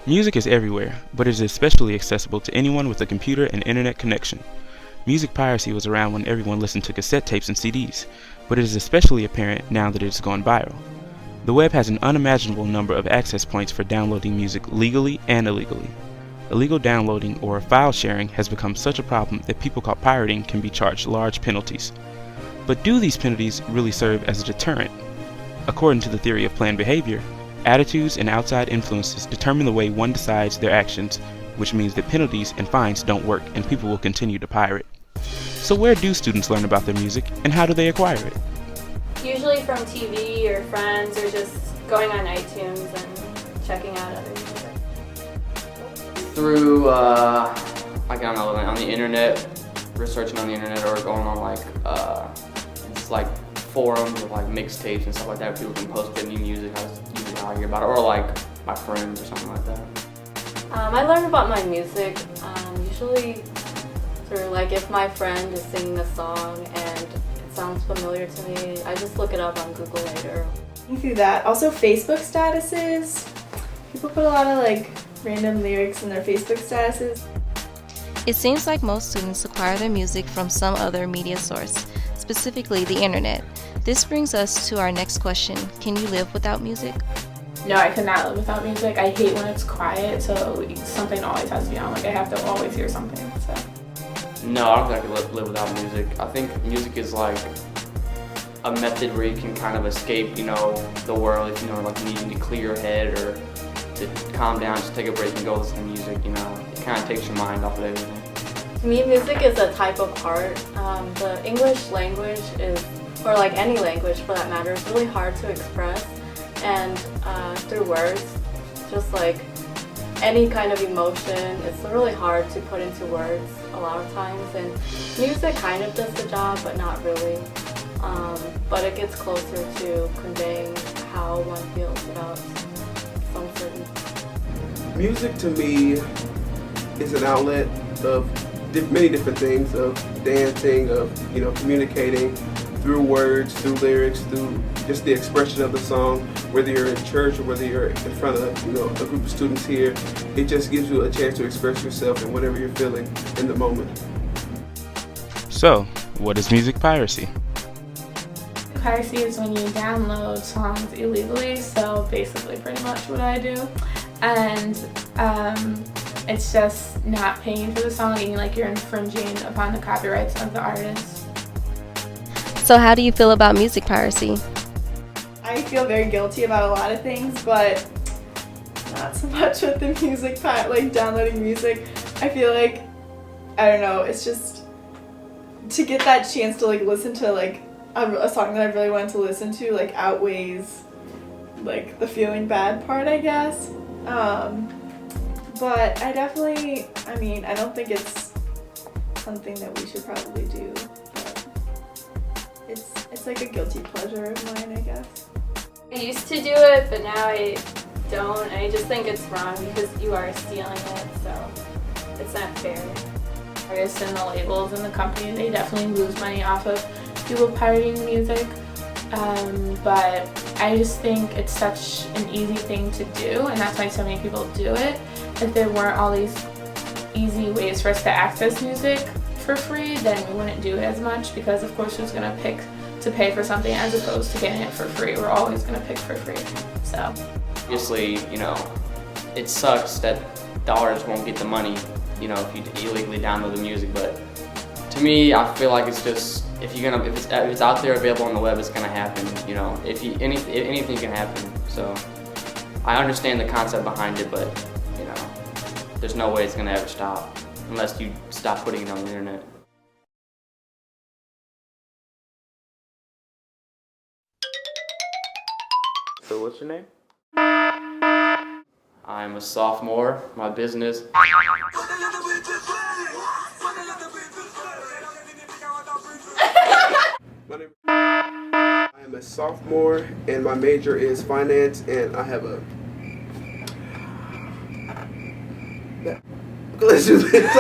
Music is everywhere, but it is especially accessible to anyone with a computer and internet connection. Music piracy was around when everyone listened to cassette tapes and CDs, but it is especially apparent now that it has gone viral. The web has an unimaginable number of access points for downloading music legally and illegally. Illegal downloading or file sharing has become such a problem that people caught pirating can be charged large penalties. But do these penalties really serve as a deterrent? According to the theory of planned behavior, attitudes and outside influences determine the way one decides their actions, which means that penalties and fines don't work and people will continue to pirate. So where do students learn about their music and how do they acquire it? Usually from TV or friends or just going on iTunes and checking out other music. Through, like, I don't know, on the internet, researching on the internet or going on like forums with like mixtapes and stuff like that. People can post their new music. That's usually how I hear about it, or like my friends or something like that. I learn about my music usually through like if my friend is singing a song and it sounds familiar to me, I just look it up on Google later. Through that. Also Facebook statuses. People put a lot of like random lyrics in their Facebook statuses. It seems like most students acquire their music from some other media source, specifically the internet. This brings us to our next question. Can you live without music? No, I could not live without music. I hate when it's quiet, so something always has to be on. Like I have to always hear something. So. No, I don't think I could live without music. I think music is like a method where you can kind of escape, the world. If like needing to clear your head or to calm down, just take a break and go listen to music. It kind of takes your mind off of everything. To me, music is a type of art. The English language is, or like any language for that matter, is really hard to express. And through words, just like any kind of emotion, it's really hard to put into words a lot of times. And music kind of does the job, but not really. But it gets closer to conveying how one feels about some certain. Music to me is an outlet of many different things, of dancing, of communicating through words, through lyrics, through just the expression of the song. Whether you're in church or whether you're in front of a group of students here, it just gives you a chance to express yourself and whatever you're feeling in the moment. So, what is music piracy? Piracy is when you download songs illegally, so basically pretty much what I do. And it's just not paying for the song and you're infringing upon the copyrights of the artist. So how do you feel about music piracy? I feel very guilty about a lot of things, but not so much with the music part, like downloading music. I feel like, I don't know, it's just to get that chance to listen to a song that I really wanted to listen to outweighs the feeling bad part, I guess. But I don't think it's something that we should probably do, but it's like a guilty pleasure of mine, I guess. I used to do it, but now I don't. I just think it's wrong because you are stealing it, so it's not fair. Artists and the labels and the company, they definitely lose money off of people pirating music. But I just think it's such an easy thing to do, and that's why so many people do it. If there weren't all these easy ways for us to access music for free, then we wouldn't do it as much because of course who's going to pick to pay for something as opposed to getting it for free? We're always going to pick for free. So obviously, it sucks that the artist won't get the money, if you illegally download the music, but to me, I feel like it's just if it's out there available on the web, it's gonna happen. If anything can happen. So I understand the concept behind it, but there's no way it's gonna ever stop unless you stop putting it on the internet. So what's your name? I'm a sophomore. My business. I am a sophomore and my major is finance, and I have a let's do this.